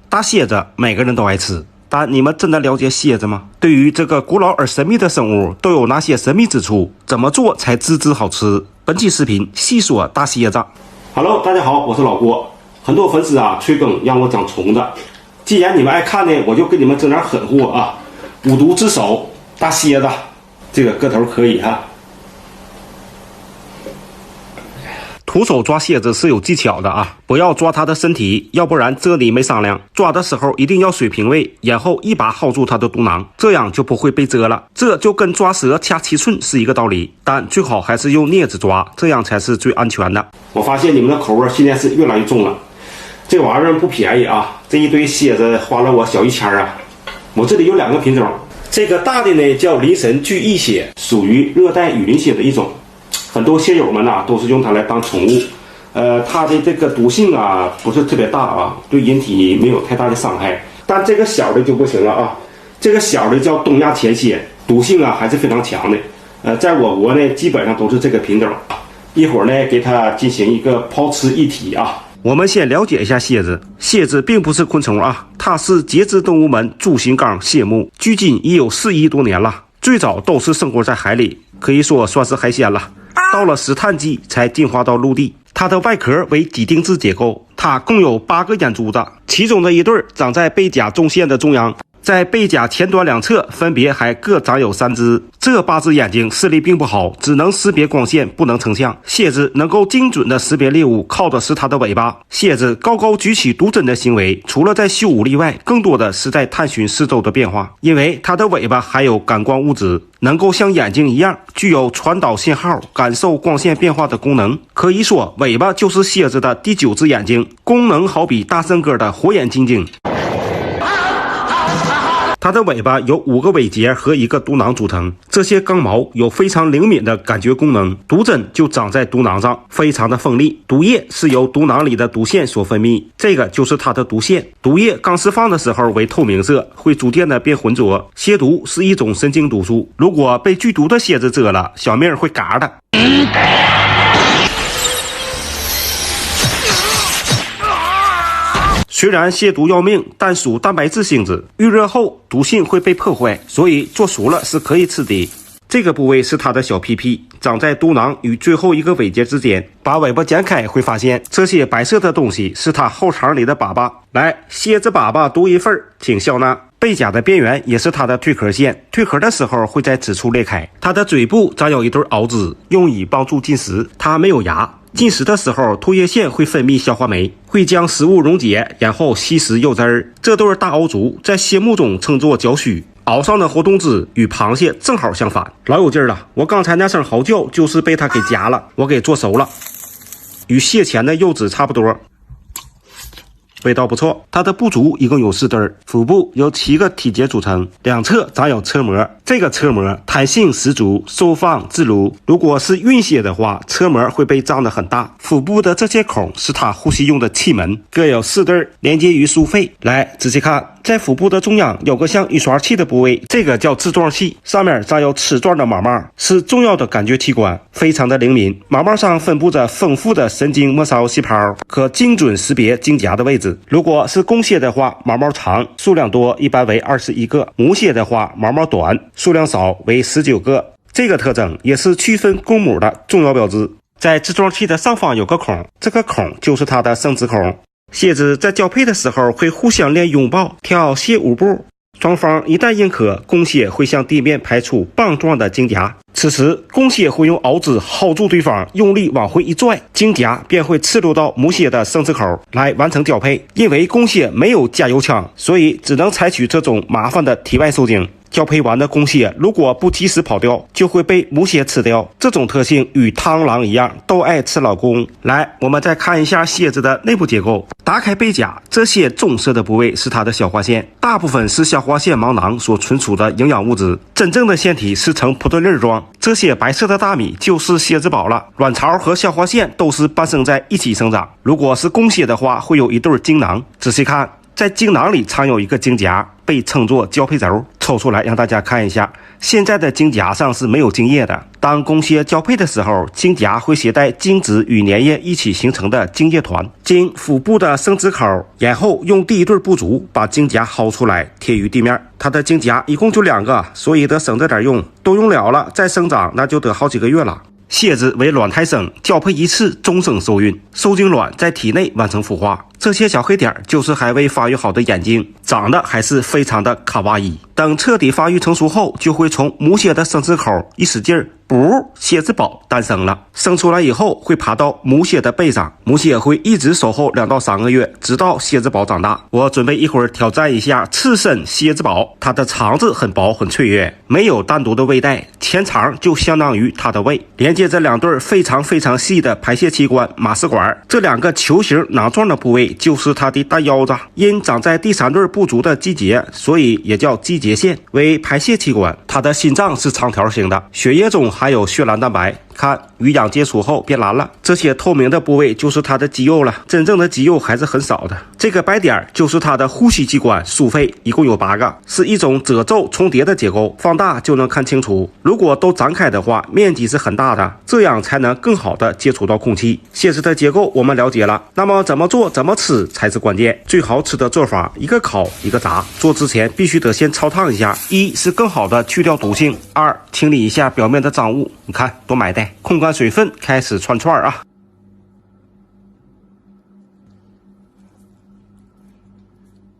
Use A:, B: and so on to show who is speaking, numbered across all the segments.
A: 大蝎子每个人都爱吃，但你们真的了解蝎子吗？对于这个古老而神秘的生物，都有哪些神秘之处？怎么做才滋滋好吃？本期视频细说大蝎子。Hello， 大家好，我是老郭。很多粉丝催更让我讲虫子，既然你们爱看呢，我就给你们整点狠货啊！五毒之首大蝎子，这个个头可以哈。徒手抓蝎子是有技巧的啊，不要抓它的身体，要不然这里没商量。抓的时候一定要水平位，然后一把薅住它的肚囊，这样就不会被蛰了。这就跟抓蛇掐七寸是一个道理，但最好还是用镊子抓，这样才是最安全的。我发现你们的口味现在是越来越重了，这玩意儿不便宜啊！这一堆蝎子花了我小1000啊！我这里有2个品种，这个大的呢叫林神巨翼蝎，属于热带雨林蝎的一种。很多蝎友们都是用它来当宠物，它的这个毒性不是特别大啊，对人体没有太大的伤害。但这个小的就不行了啊，这个小的叫东亚前蝎，毒性还是非常强的。在我国呢，基本上都是这个品种。一会儿呢，给它进行一个抛吃一体啊。我们先了解一下蝎子。蝎子并不是昆虫啊，它是节肢动物门柱形纲蟹目，距今已有4亿多年了。最早都是生活在海里，可以说算是海鲜了。到了石炭纪才进化到陆地。它的外壳为几丁质结构，它共有8个眼珠子，其中的一对长在背甲中线的中央，在背甲前端2侧分别还各长有3只。这8只眼睛视力并不好，只能识别光线，不能成像。蝎子能够精准的识别猎物，靠的是它的尾巴。蝎子高高举起毒针的行为，除了在嗅武力外，更多的是在探寻四周的变化，因为它的尾巴含有感光物质，能够像眼睛一样具有传导信号、感受光线变化的功能。可以说，尾巴就是蝎子的第9只眼睛，功能好比大圣哥的火眼金睛。它的尾巴由5个尾节和1个毒囊组成，这些刚毛有非常灵敏的感觉功能，毒针就长在毒囊上，非常的锋利。毒液是由毒囊里的毒腺所分泌，这个就是它的毒腺。毒液刚释放的时候为透明色，会逐渐的变浑浊。蝎毒是一种神经毒素，如果被剧毒的蝎子蛰了，小命会嘎的。虽然蝎毒要命，但属蛋白质性质，遇热后毒性会被破坏，所以做熟了是可以吃的。这个部位是它的小屁屁，长在毒囊与最后一个尾节之间。把尾巴剪开会发现，这些白色的东西是它后肠里的粑粑。来，蝎子粑粑独一份，请笑纳。背甲的边缘也是它的蜕壳线，蜕壳的时候会在此处裂开。它的嘴部长有一对螯肢，用以帮助进食。它没有牙。进食的时候，唾液腺会分泌消化酶，会将食物溶解，然后吸食肉汁儿。这对大螯足在蝎目中称作角须，螯上的活动肢与螃蟹正好相反，老有劲儿了。我刚才那声嚎叫就是被它给夹了，我给做熟了，与蟹钳的肉质差不多。味道不错。它的部足一共有4对，腹部由7个体节组成，两侧长有车膜，这个车膜弹性十足，收放自如。如果是孕蝎的话，车膜会被胀得很大。腹部的这些孔是它呼吸用的气门，各有4对，连接于枢肺。来，仔细看，在腹部的中央有个像雨刷器的部位，这个叫自状器，上面长有齿状的毛毛，是重要的感觉器官，非常的灵敏。毛毛上分布着丰富的神经末梢细胞，可精准识别经夹的位置。如果是公蝎的话，毛毛长，数量多，一般为21个；母蝎的话，毛毛短，数量少，为19个。这个特征也是区分公母的重要标志。在自状器的上方有个孔，这个孔就是它的生殖孔。蝎子在交配的时候会互相练拥抱，跳蝎舞步。双方一旦认可，公蝎会向地面排出棒状的经夹。此时，公蝎会用螯肢薅住对方，用力往回一拽，经夹便会刺入到母蝎的生殖口来完成交配。因为公蝎没有加油枪，所以只能采取这种麻烦的体外受精。交配完的公蝎如果不及时跑掉，就会被母蝎吃掉。这种特性与螳螂一样，都爱吃老公。来，我们再看一下蝎子的内部结构。打开背甲，这些棕色的部位是它的消化腺，大部分是消化腺毛囊所存储的营养物质。真正的腺体是呈葡萄粒状，这些白色的大米就是蝎子宝了。卵巢和消化腺都是伴生在一起生长。如果是公蝎的话，会有一对精囊。仔细看，在精囊里藏有一个精夹，被称作交配轴。抽出来让大家看一下，现在的精夹上是没有精液的。当公蝎交配的时候，精夹会携带精子与粘液一起形成的精液团，经腹部的生殖口，然后用第一对不足把精夹薅出来，贴于地面。它的精夹一共就2个，所以得省着点用，都用了了再生长那就得好几个月了。蝎子为卵胎生，交配一次终生受孕，受精卵在体内完成孵化。这些小黑点就是还未发育好的眼睛，长得还是非常的卡哇伊。等彻底发育成熟后，就会从母蝎的生殖口一使劲，噗，蝎子宝诞生了。生出来以后会爬到母蝎的背上，母蝎会一直守候2到3个月，直到蝎子宝长大。我准备一会儿挑战一下赤身蝎子宝，它的肠子很薄很脆弱，没有单独的胃袋，前肠就相当于它的胃，连接着2对非常细的排泄器官马氏管。这2个球形囊状的部位就是它的大腰子，因长在第3对不足的基节，所以也叫基节腺，为排泄器官。它的心脏是长条形的，血液中含有血蓝蛋白，看与氧接触后变蓝了，这些透明的部位就是它的肌肉了，真正的肌肉还是很少的。这个白点就是它的呼吸器官枢肺，一共有8个，是一种褶皱重叠的结构，放大就能看清楚。如果都展开的话，面积是很大的，这样才能更好的接触到空气。蝎子的结构我们了解了，那么怎么做怎么吃才是关键。最好吃的做法，一个烤一个炸。做之前必须得先焯烫一下，一是更好的去掉毒性，二清理一下表面的脏物，你看多埋汰，控干水分，开始串串啊。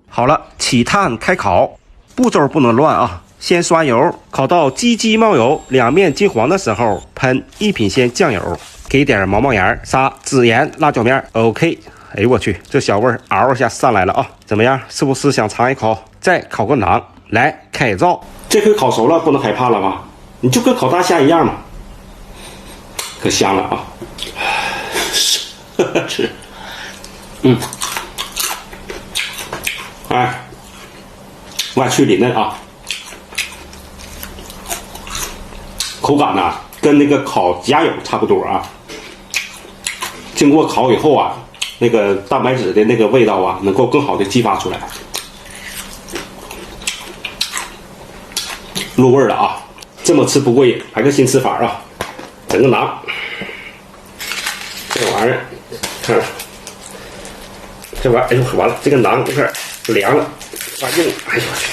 A: 好了，起炭开烤，步骤不能乱啊。先刷油，烤到鸡鸡冒油，两面金黄的时候，喷1品鲜酱油，给点毛盐，撒孜盐、辣椒面。OK， 哎呦我去，这小味儿嗷一下上来了啊！怎么样？是不是想尝一口？再烤个馕，来开灶。这回烤熟了，不能害怕了吧？你就跟烤大虾一样嘛，可香了啊！吃，哎，外脆里嫩啊，口感呢跟那个烤夹友差不多啊。经过烤以后啊，那个蛋白质的那个味道啊，能够更好的激发出来，入味了啊！这么吃不过瘾，来个新吃法啊！整个馕，这玩意儿，看，这玩意儿，哎呦完了，这个馕有点凉了，发硬，哎呦我去！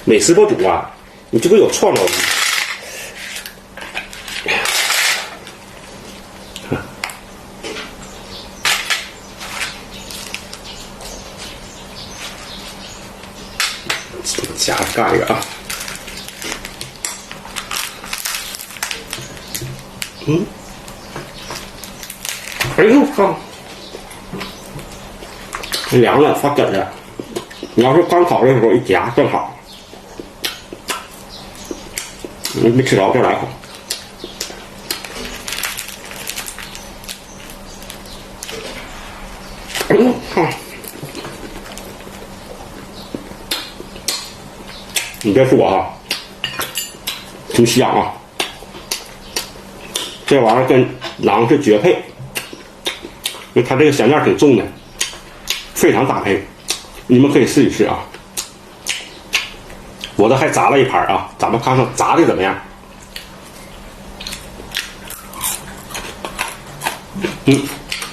A: 美食博主啊，你这个有创造力。夹干一个啊！哎呦靠！凉了发梗了，你要是刚烤的时候一夹正好。没吃着，再来一口。哎呦靠！你别说啊，挺香啊！这玩意儿跟馕是绝配，因为它这个香料挺重的，非常搭配。你们可以试一试啊！我这还炸了一盘啊，咱们看看炸的怎么样？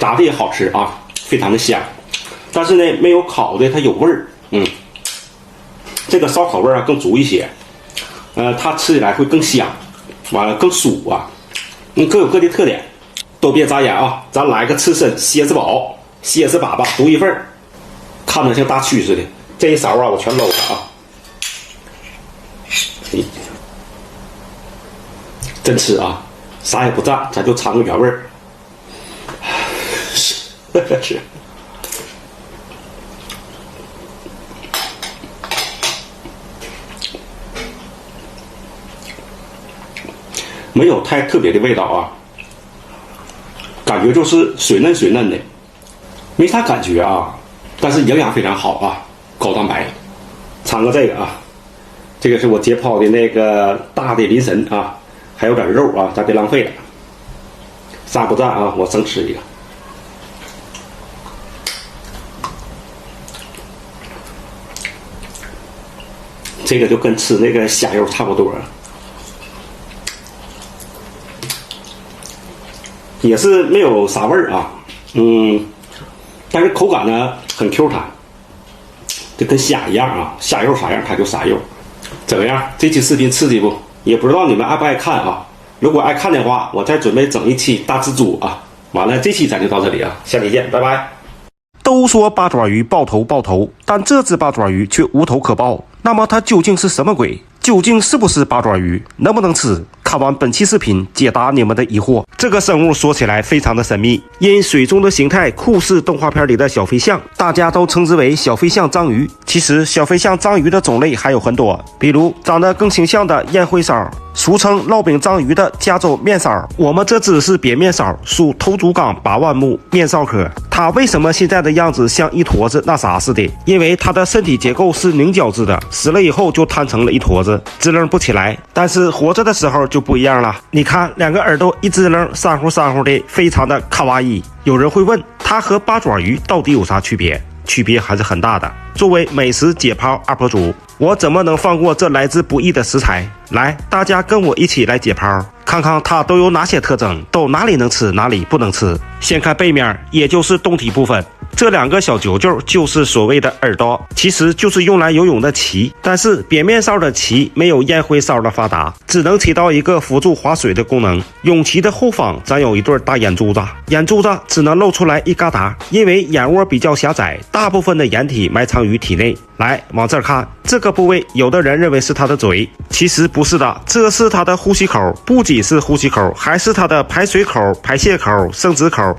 A: 炸的也好吃啊，非常的香，但是呢，没有烤的它有味儿。这个烧烤味儿啊更足一些，它吃起来会更香，完了更酥啊，各有各的特点，都别眨眼啊，咱来个刺身蝎子煲，蝎子粑粑独一份，看着像大蛆似的，这一勺啊我全搂了啊，真吃啊，啥也不蘸，咱就尝个原味儿，是。没有太特别的味道啊，感觉就是水嫩水嫩的，没啥感觉啊，但是营养非常好啊，高蛋白。尝个这个啊，这个是我解剖的那个大的鳞神啊，还有点肉啊，咱别浪费了。蘸不蘸啊？我生吃一个。这个就跟吃那个虾肉差不多，也是没有啥味儿啊，但是口感呢很 Q 弹，就跟虾一样啊，虾肉啥样它就啥样。怎么样？这期视频刺激不？也不知道你们爱不爱看啊？如果爱看的话，我再准备整一期大蜘蛛啊。完了，这期咱就到这里啊，下期见，拜拜。都说八爪鱼爆头，但这只八爪鱼却无头可爆。那么它究竟是什么鬼？究竟是不是八爪鱼？能不能吃？看完本期视频，解答你们的疑惑。这个生物说起来非常的神秘，因水中的形态酷似动画片里的小飞象，大家都称之为小飞象章鱼。其实小飞象章鱼的种类还有很多，比如长得更倾向的燕灰烧，俗称烙饼章鱼的加州面烧。我们这只是扁面烧，属头足纲八腕目面烧科。它为什么现在的样子像一坨子那啥似的？因为它的身体结构是凝胶质的，死了以后就摊成了一坨子，支棱不起来。但是活着的时候就不一样了，你看两个耳朵一支棱，三乎的，非常的卡哇伊。有人会问，它和八爪鱼到底有啥区别？区别还是很大的。作为美食解剖UP主，我怎么能放过这来之不易的食材？来，大家跟我一起来解剖，看看它都有哪些特征，都哪里能吃，哪里不能吃。先看背面，也就是胴体部分。这两个小揪揪就是所谓的耳朵，其实就是用来游泳的鳍。但是扁面烧的鳍没有燕灰烧的发达，只能起到一个辅助划水的功能。泳鳍的后方长有一对大眼珠子，眼珠子只能露出来一疙瘩，因为眼窝比较狭窄，大部分的掩体埋藏于体内。来，往这儿看，这个部位有的人认为是它的嘴，其实不是的，这是它的呼吸口，不仅是呼吸口，还是它的排水口、排泄口、生殖口，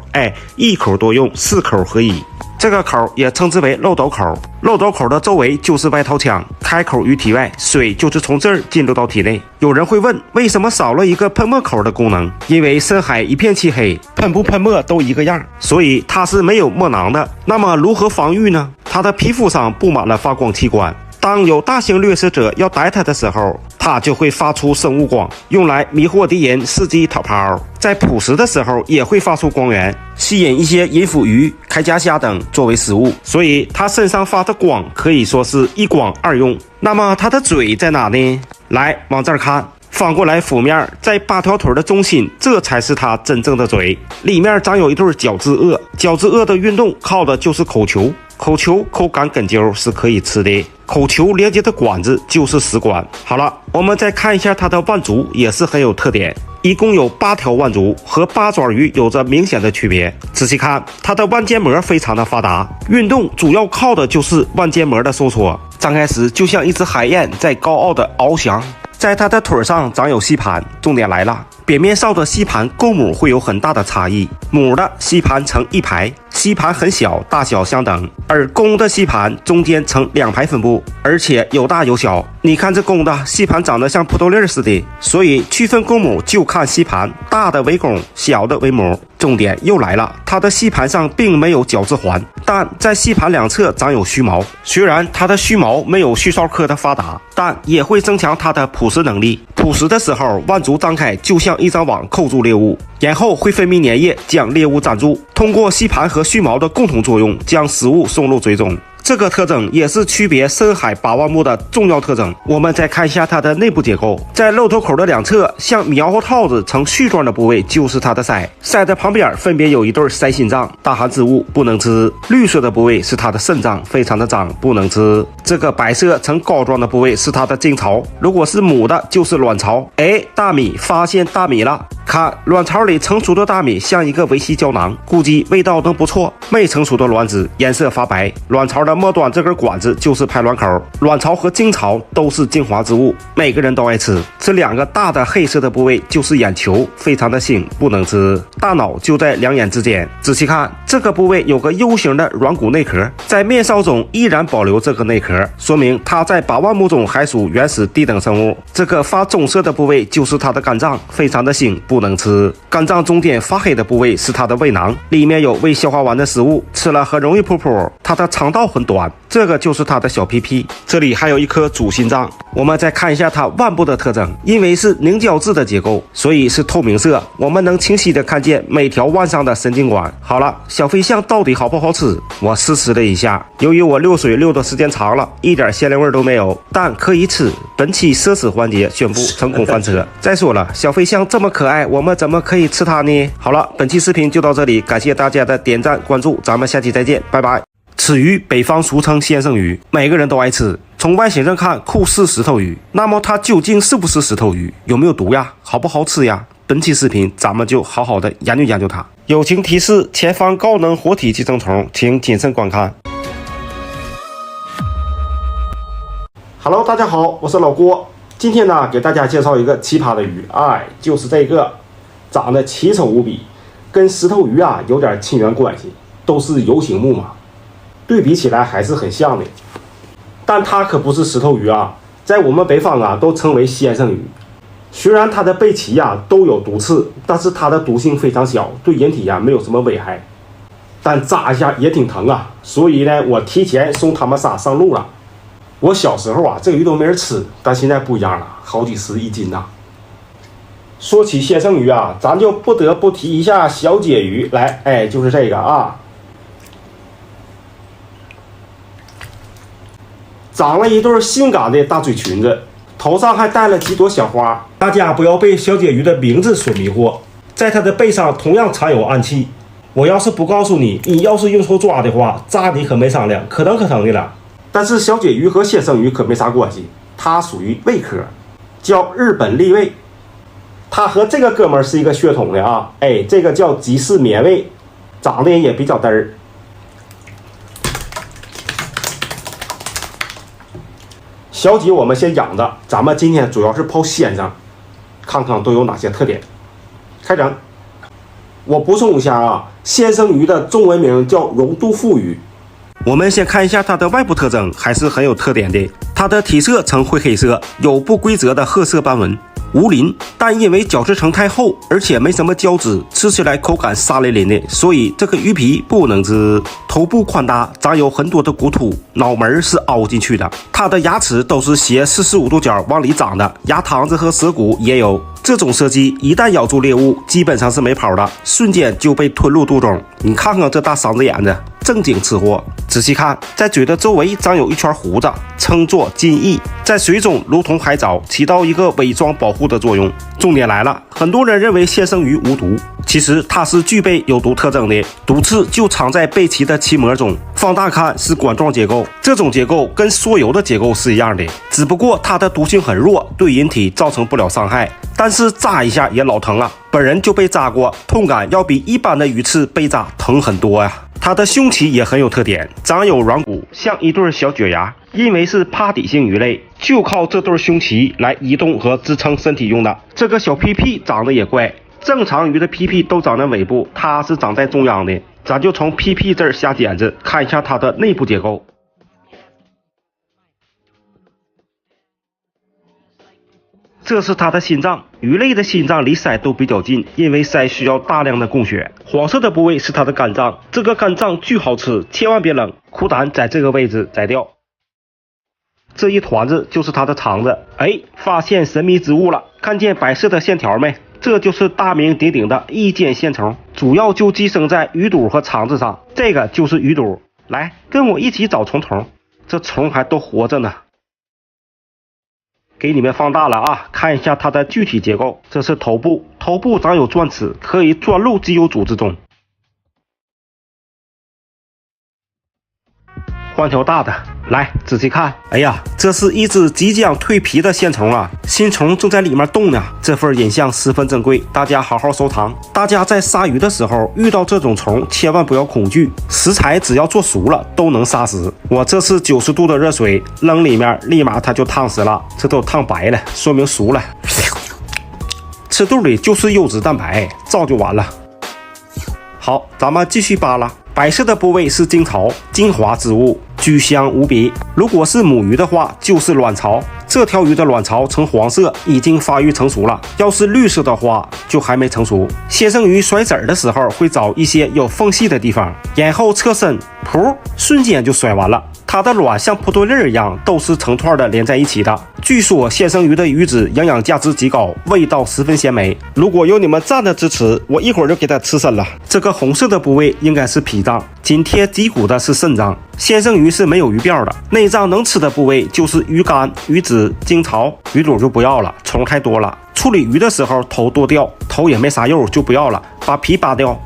A: 一口多用，四口合一。这个口也称之为漏斗口，漏斗口的周围就是外套腔，开口于体外，水就是从这儿进入到体内。有人会问，为什么少了一个喷墨口的功能？因为深海一片漆黑，喷不喷墨都一个样，所以它是没有墨囊的。那么如何防御呢？它的皮肤上布满了发光器官，当有大型掠食者要逮它的时候，它就会发出生物光，用来迷惑敌人，伺机逃跑。在捕食的时候也会发出光源，吸引一些银腹鱼、铠甲虾等作为食物，所以它身上发的光可以说是一光二用。那么它的嘴在哪呢？来，往这儿看，翻过来腹面，在8条腿的中心，这才是它真正的嘴，里面长有一对角质颚，角质颚的运动靠的就是口球，口球口感根揪是可以吃的，口球连接的管子就是食管。好了，我们再看一下它的腕足，也是很有特点，一共有8条腕足，和八爪鱼有着明显的区别。仔细看，它的腕间膜非常的发达，运动主要靠的就是腕间膜的收缩，张开时就像一只海燕在高傲的翱翔。在它的腿上长有吸盘，重点来了，扁面烧的吸盘公母会有很大的差异，母的吸盘呈一排，吸盘很小，大小相等，而公的吸盘中间呈2排分布，而且有大有小。你看这公的吸盘长得像葡萄粒似的，所以区分公母就看吸盘，大的为公，小的为母。重点又来了，它的吸盘上并没有角质环，但在吸盘两侧长有须毛。虽然它的须毛没有须烧科的发达，但也会增强它的捕食能力。捕食的时候，腕足张开，就像一张网扣住猎物，然后会分泌粘液将猎物粘住，通过吸盘和须毛的共同作用，将食物送入嘴中。这个特征也是区别深海八腕目的重要特征。我们再看一下它的内部结构，在漏斗口的两侧，像猕猴套子呈絮状的部位就是它的鳃，鳃的旁边分别有一对鳃心脏，大含之物不能吃。绿色的部位是它的肾脏，非常的脏，不能吃。这个白色呈膏状的部位是它的精巢，如果是母的就是卵巢。大米发现大米了，看卵巢里成熟的大米像一个维 C 胶囊，估计味道能不错。未成熟的卵子颜色发白，卵巢的末端这根管子就是排卵口，卵巢和精巢都是精华之物，每个人都爱吃。这两个大的黑色的部位就是眼球，非常的腥，不能吃。大脑就在两眼之间，仔细看，这个部位有个 U 型的软骨内壳，在面烧中依然保留这个内壳，说明它在八腕目中还属原始低等生物。这个发棕色的部位就是它的肝脏，非常的腥，不能吃。肝脏中间发黑的部位是它的胃囊，里面有胃消化完的食物，吃了很容易噗噗。它的肠道很短，这个就是它的小屁屁，这里还有一颗主心脏。我们再看一下它腕部的特征，因为是凝胶质的结构，所以是透明色，我们能清晰的看见每条腕上的神经管。好了，小飞象到底好不好吃？我试吃了一下，由于我溜水溜的时间长了，一点鲜灵味都没有，但可以吃。本期奢侈环节宣布成功翻车。再说了，小飞象这么可爱，我们怎么可以吃它呢？好了，本期视频就到这里，感谢大家的点赞关注，咱们下期再见，拜拜。此鱼北方俗称先生鱼，每个人都爱吃。从外形上看，酷似石头鱼，那么它究竟是不是石头鱼？有没有毒呀？好不好吃呀？本期视频咱们就好好的研究研究它。友情提示：前方高能活体寄生虫，请谨慎观看。Hello， 大家好，我是老郭。今天呢，给大家介绍一个奇葩的鱼，就是这个，长得奇丑无比，跟石头鱼有点亲缘关系，都是游行目嘛，对比起来还是很像的。但它可不是石头鱼在我们北方都称为先生鱼。虽然它的背鳍都有毒刺，但是它的毒性非常小，对人体没有什么危害，但扎一下也挺疼所以呢，我提前送他们仨上路了。我小时候这个鱼都没人吃，但现在不一样了，好几十一斤说起先生鱼咱就不得不提一下小姐鱼来，就是这个长了一对性感的大嘴裙子，头上还戴了几朵小花。大家不要被小姐鱼的名字所迷惑，在它的背上同样藏有暗器。我要是不告诉你，你要是用手抓的话，扎你可没商量，可疼可疼的了。但是小姐鱼和先生鱼可没啥关系，它属于胃科，叫日本立胃。它和这个哥们儿是一个血统的这个叫吉氏缅胃，长得也比较嘚儿。小姐我们先养着，咱们今天主要是泡先生，看看都有哪些特点。开整。我补充一下先生鱼的中文名叫绒肚腹鱼。我们先看一下它的外部特征，还是很有特点的。它的体色呈灰黑色，有不规则的褐色斑纹，无鳞，但因为角质层太厚，而且没什么胶质，吃起来口感沙淋淋的，所以这个鱼皮不能吃。头部宽大，长有很多的骨突，脑门是凹进去的。它的牙齿都是斜45度角往里长的，牙膛子和舌骨也有。这种射击一旦咬住猎物，基本上是没跑的，瞬间就被吞入肚中。你看看这大嗓子眼子，正经吃货。仔细看，在嘴的周围长有一圈胡子，称作金翼，在水中如同海藻，起到一个伪装保护的作用。重点来了，很多人认为先生鱼无毒，其实它是具备有毒特征的，毒刺就藏在背鳍的鳍膜中，放大看是管状结构，这种结构跟缩油的结构是一样的，只不过它的毒性很弱，对人体造成不了伤害，但是扎一下也老疼本人就被扎过，痛感要比一般的鱼刺被扎疼很多呀。它的胸鳍也很有特点，长有软骨，像一对小脚牙，因为是趴底性鱼类，就靠这对胸鳍来移动和支撑身体用的。这个小屁屁长得也怪，正常鱼的屁屁都长在尾部，它是长在中央的。咱就从屁屁这儿下剪子，看一下它的内部结构。这是它的心脏，鱼类的心脏离鳃都比较近，因为鳃需要大量的供血。黄色的部位是它的肝脏，这个肝脏巨好吃，千万别扔，苦胆在这个位置摘掉。这一团子就是它的肠子，发现神秘之物了，看见白色的线条没？这就是大名鼎鼎的异见线虫，主要就寄生在鱼肚和肠子上，这个就是鱼肚。来，跟我一起找虫，这虫还都活着呢。给你们放大了看一下它的具体结构。这是头部，头部长有钻齿，可以钻入肌肉组织中。换条大的，来仔细看。这是一只即将蜕皮的线虫新虫正在里面动呢。这份影像十分珍贵，大家好好收藏。大家在杀鱼的时候遇到这种虫，千万不要恐惧，食材只要做熟了都能杀死。我这是90度的热水扔里面，立马它就烫死了，这都烫白了，说明熟了。吃肚里就是优质蛋白，造就完了。好，咱们继续扒拉。白色的部位是精巢，精华之物，居香无比。如果是母鱼的话，就是卵巢。这条鱼的卵巢呈黄色，已经发育成熟了。要是绿色的话，就还没成熟。先生鱼甩籽的时候，会找一些有缝隙的地方，然后侧身，噗，瞬间就甩完了。它它的卵像蒲墩粒一样，都是成串的连在一起的。据说现生鱼的鱼脂营养价值极高，味道十分鲜美。如果有你们赞的支持，我一会儿就给它刺身了。这个红色的部位应该是脾脏，紧贴脊骨的是肾脏。现生鱼是没有鱼膘的，内脏能吃的部位就是鱼肝、鱼脂、精巢，鱼肚就不要了，虫太多了。处理鱼的时候头剁掉，头也没啥肉就不要了，把皮扒掉。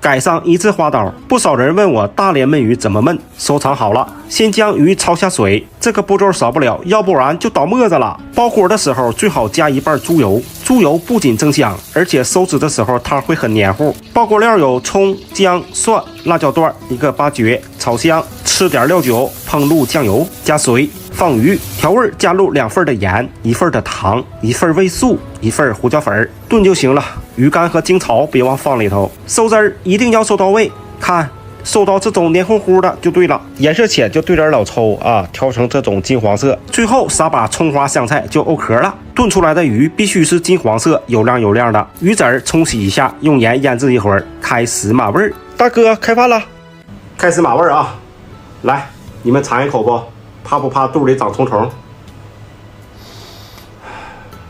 A: 改上一字花刀。不少人问我大连焖鱼怎么焖，收藏好了。先将鱼焯下水，这个步骤少不了，要不然就倒沫子了。爆锅的时候最好加一半猪油，猪油不仅增香，而且收汁的时候汤会很黏糊。爆锅料有葱、姜、蒜、辣椒段，一个八角，炒香，吃点料酒，烹入酱油，加水。放鱼，调味加入2份的盐，1份的糖，1份味素，1份胡椒粉，炖就行了。鱼干和精巢别忘放里头，收汁儿一定要收到位，看收到这种黏糊糊的就对了，颜色浅就兑点老抽啊，调成这种金黄色，最后撒把葱花香菜就 OK 了。炖出来的鱼必须是金黄色，有亮的，鱼籽儿冲洗一下，用盐腌制一会儿，开始码味儿。大哥开饭了，开始码味儿啊！来，你们尝一口不？怕不怕肚里长虫虫？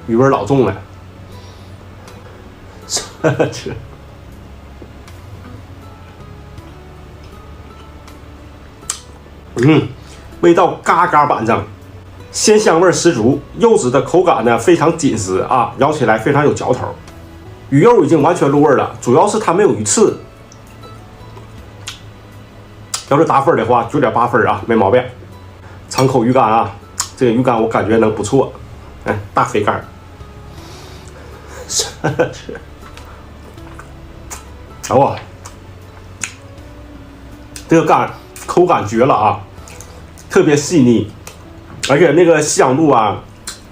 A: 鱼味老重了，这味道嘎嘎板正，鲜香味十足，肉质的口感呢非常紧实啊，咬起来非常有嚼头。鱼肉已经完全入味了，主要是它没有鱼刺。要是打分的话，9.8分啊，没毛病。尝口鱼干啊，这个鱼干我感觉能不错，哎，大肥干。哇，这个干口感绝了啊，特别细腻，而且那个香度啊，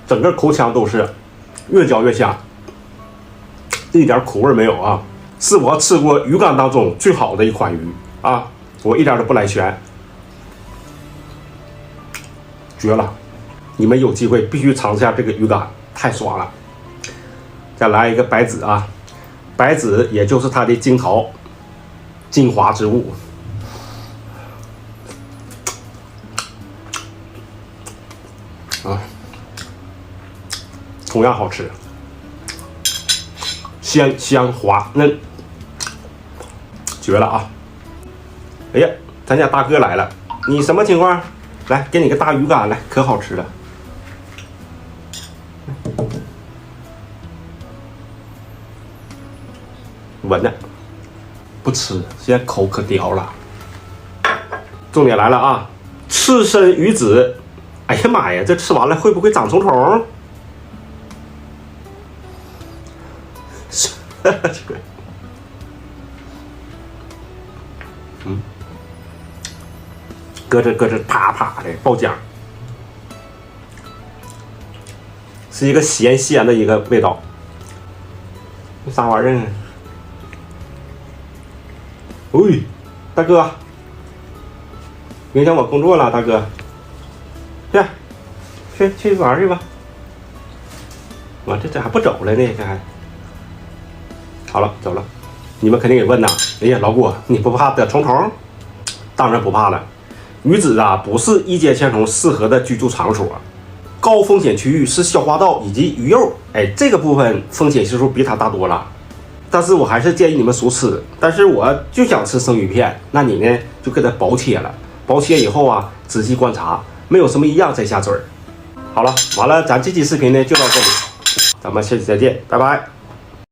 A: 整个口腔都是越嚼越香，一点苦味没有啊，是我吃过鱼干当中最好的一款鱼啊，我一点都不来悬。绝了！你们有机会必须尝一下这个鱼干，太爽了。再来一个白子啊，白子也就是它的精巢，精华之物。啊，同样好吃，鲜香滑嫩，绝了啊！哎呀，咱家大哥来了，你什么情况？来，给你个大鱼干，来，可好吃了。闻呢，不吃，现在口可刁了。重点来了啊，刺身鱼子，哎呀妈呀，这吃完了会不会长虫虫？咯吱啪啪的爆浆，是一个咸的一个味道。啥玩意儿？喂，大哥，影响我工作了，大哥。去玩去吧。我这还不走了呢，这还。好了，走了。你们肯定也问呐，哎呀，老郭，你不怕得虫虫？当然不怕了。鱼子啊，不是一节线虫适合的居住场所，高风险区域是消化道以及鱼肉，哎，这个部分风险系数比它大多了。但是我还是建议你们熟吃，但是我就想吃生鱼片，那你呢就给它薄切了，薄切以后啊，仔细观察，没有什么异样再下嘴儿。好了，完了，咱这期视频呢就到这里，咱们下期再见，拜拜。